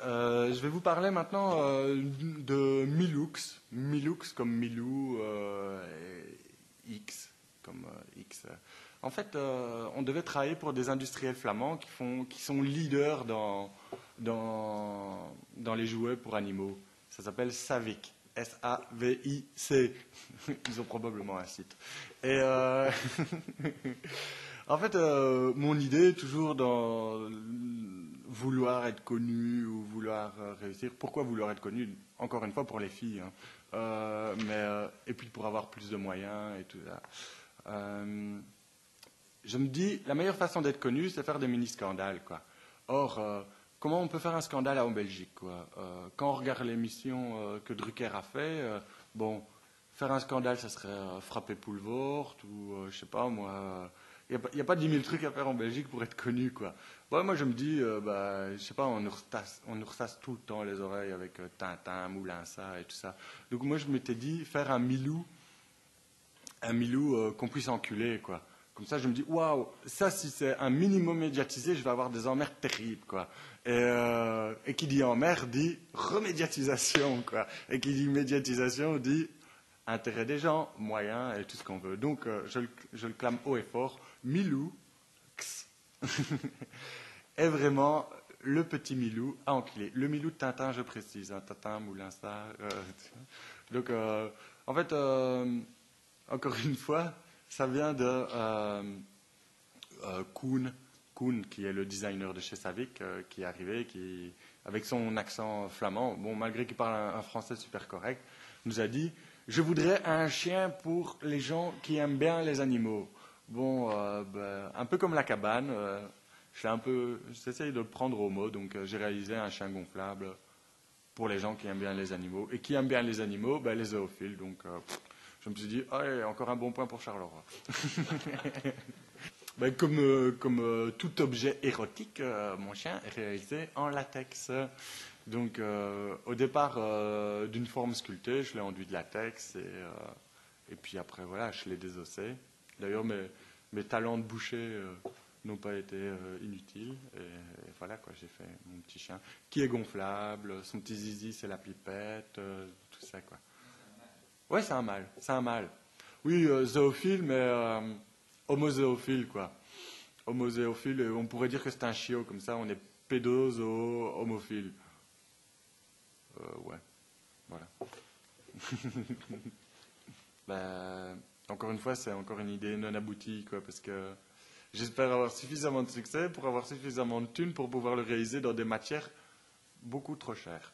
Je vais vous parler maintenant de Milux. Milux comme Milou, et X comme X. En fait, on devait travailler pour des industriels flamands qui sont leaders dans les jouets pour animaux. Ça s'appelle Savic. S-A-V-I-C. Ils ont probablement un site. Et en fait, mon idée, toujours dans vouloir être connu ou vouloir réussir. Pourquoi vouloir être connu? Encore une fois, pour les filles. Hein. Et puis pour avoir plus de moyens et tout ça. Je me dis, la meilleure façon d'être connu, c'est faire des mini-scandales, quoi. Or, comment on peut faire un scandale en Belgique, quoi? Quand on regarde l'émission que Drucker a fait, bon, faire un scandale, ça serait frapper Poulvord ou, je sais pas, moi... Il n'y a pas 10 000 trucs à faire en Belgique pour être connu, quoi. Bon, moi, je me dis, je sais pas, on nous ressasse tout le temps les oreilles avec Tintin, Moulinsa et tout ça. Donc, moi, je m'étais dit, faire un Milou qu'on puisse enculer, quoi. Comme ça, je me dis, waouh, ça, si c'est un minimum médiatisé, je vais avoir des emmerdes terribles, quoi. Et qui dit emmerde dit remédiatisation, quoi. Et qui dit médiatisation dit intérêt des gens, moyens et tout ce qu'on veut. Donc, je le clame haut et fort. Milou est vraiment le petit Milou à enculer. Le Milou de Tintin, je précise. Hein, Tintin, Moulin, ça. Donc, en fait, encore une fois, ça vient de Koen, qui est le designer de chez Savic, qui est arrivé, avec son accent flamand, bon, malgré qu'il parle un français super correct, nous a dit « Je voudrais un chien pour les gens qui aiment bien les animaux. » Bon, un peu comme la cabane, j'essaye de le prendre au mot, donc j'ai réalisé un chien gonflable pour les gens qui aiment bien les animaux. Et qui aiment bien les animaux, les zoophiles, donc... je me suis dit, ah, encore un bon point pour Charleroi. Comme tout objet érotique, mon chien est réalisé en latex. Donc, au départ, d'une forme sculptée, je l'ai enduit de latex et puis après, voilà, je l'ai désossé. D'ailleurs, mes talents de boucher n'ont pas été inutiles. Et voilà, quoi, j'ai fait mon petit chien qui est gonflable, son petit zizi, c'est la pipette, tout ça, quoi. Ouais, c'est un mâle. C'est un mâle. Oui, zoophile, mais homozoophile, quoi. Homozoophile, et on pourrait dire que c'est un chiot, comme ça, on est pédozo-homophile. Ouais, voilà. Encore une fois, c'est encore une idée non aboutie, quoi, parce que j'espère avoir suffisamment de succès pour avoir suffisamment de thunes pour pouvoir le réaliser dans des matières beaucoup trop chères.